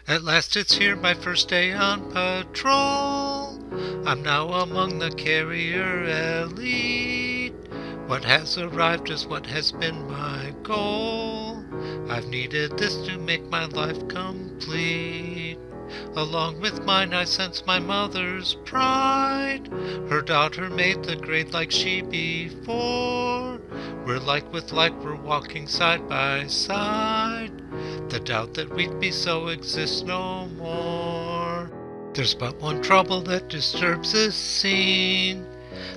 At last it's here, my first day on patrol. I'm now among the carrier elite. What has arrived is what has been my goal. I've needed this to make my life complete. Along with mine I sense my mother's pride. Her daughter made the grade like she before. We're like with like, we're walking side by side. The doubt that we'd be so exists no more. There's but one trouble that disturbs this scene.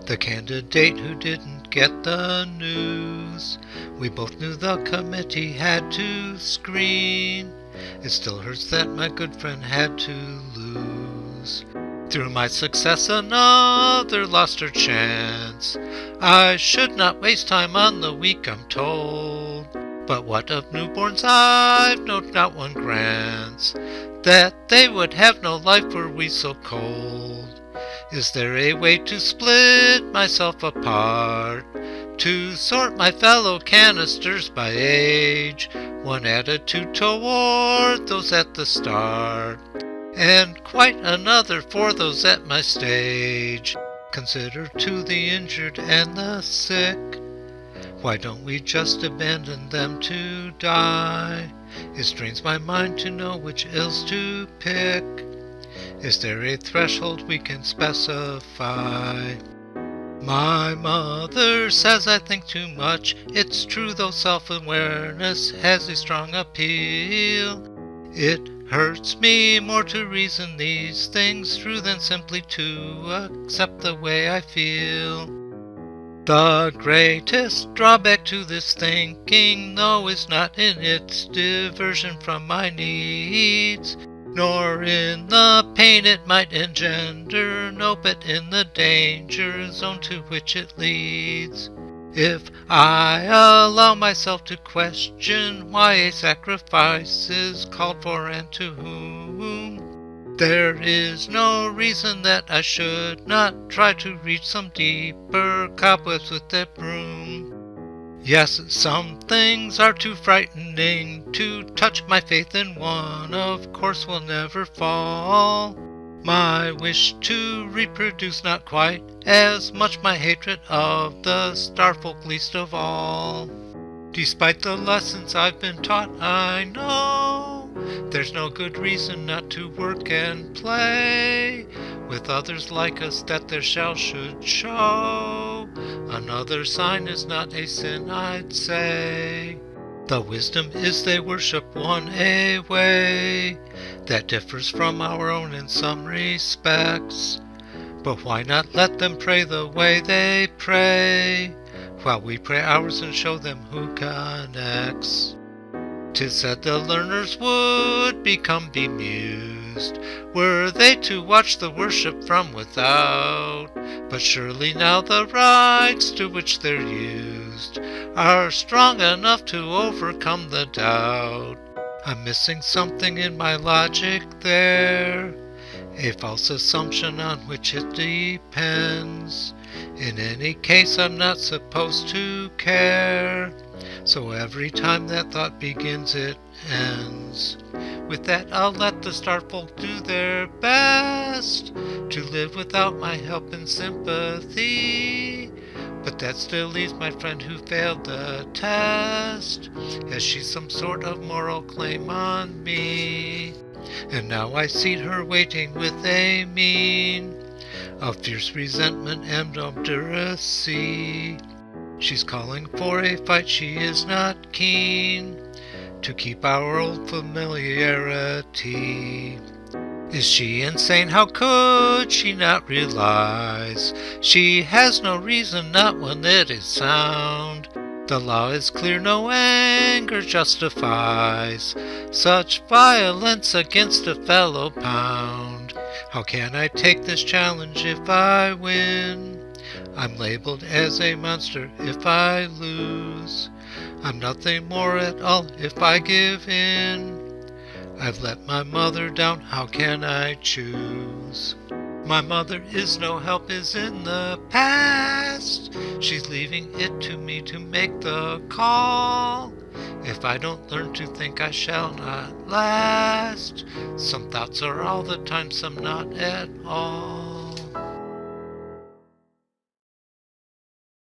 The candidate who didn't get the news. We both knew the committee had to screen. It still hurts that my good friend had to lose. Through my success another lost her chance. I should not waste time on the weak, I'm told. But what of newborns I've no doubt one grants, that they would have no life were we so cold. Is there a way to split myself apart, to sort my fellow canisters by age, one attitude toward those at the start, and quite another for those at my stage? Consider to the injured and the sick. Why don't we just abandon them to die? It strains my mind to know which ills to pick. Is there a threshold we can specify? My mother says I think too much. It's true, though self-awareness has a strong appeal. It hurts me more to reason these things through than simply to accept the way I feel. The greatest drawback to this thinking, though, is not in its diversion from my needs, nor in the pain it might engender, no, but in the danger zone to which it leads. If I allow myself to question why a sacrifice is called for and to whom, there is no reason that I should not try to reach some deeper cobwebs with that broom. Yes, some things are too frightening to touch. My faith in one, of course, will never fall. My wish to reproduce not quite as much, my hatred of the starfolk least of all. Despite the lessons I've been taught, I know there's no good reason not to work and play with others like us, that their shall should show. Another sign is not a sin, I'd say. The wisdom is they worship one a way that differs from our own in some respects. But why not let them pray the way they pray, while we pray ours and show them who connects? 'Tis said the learners would become bemused were they to watch the worship from without. But surely now the rites to which they're used are strong enough to overcome the doubt. I'm missing something in my logic there, a false assumption on which it depends. In any case, I'm not supposed to care, so every time that thought begins, it ends. With that, I'll let the starfolk do their best to live without my help and sympathy. But that still leaves my friend who failed the test. Has she some sort of moral claim on me? And now I see her waiting with a mien of fierce resentment and obduracy. She's calling for a fight, she is not keen to keep our old familiarity. Is she insane? How could she not realize she has no reason, not one that is sound? The law is clear, no anger justifies such violence against a fellow pound. How can I take this challenge if I win? I'm labeled as a monster if I lose. I'm nothing more at all if I give in. I've let my mother down, how can I choose? My mother is no help, is in the past. She's leaving it to me to make the call. If I don't learn to think, I shall not last. Some thoughts are all the time, some not at all.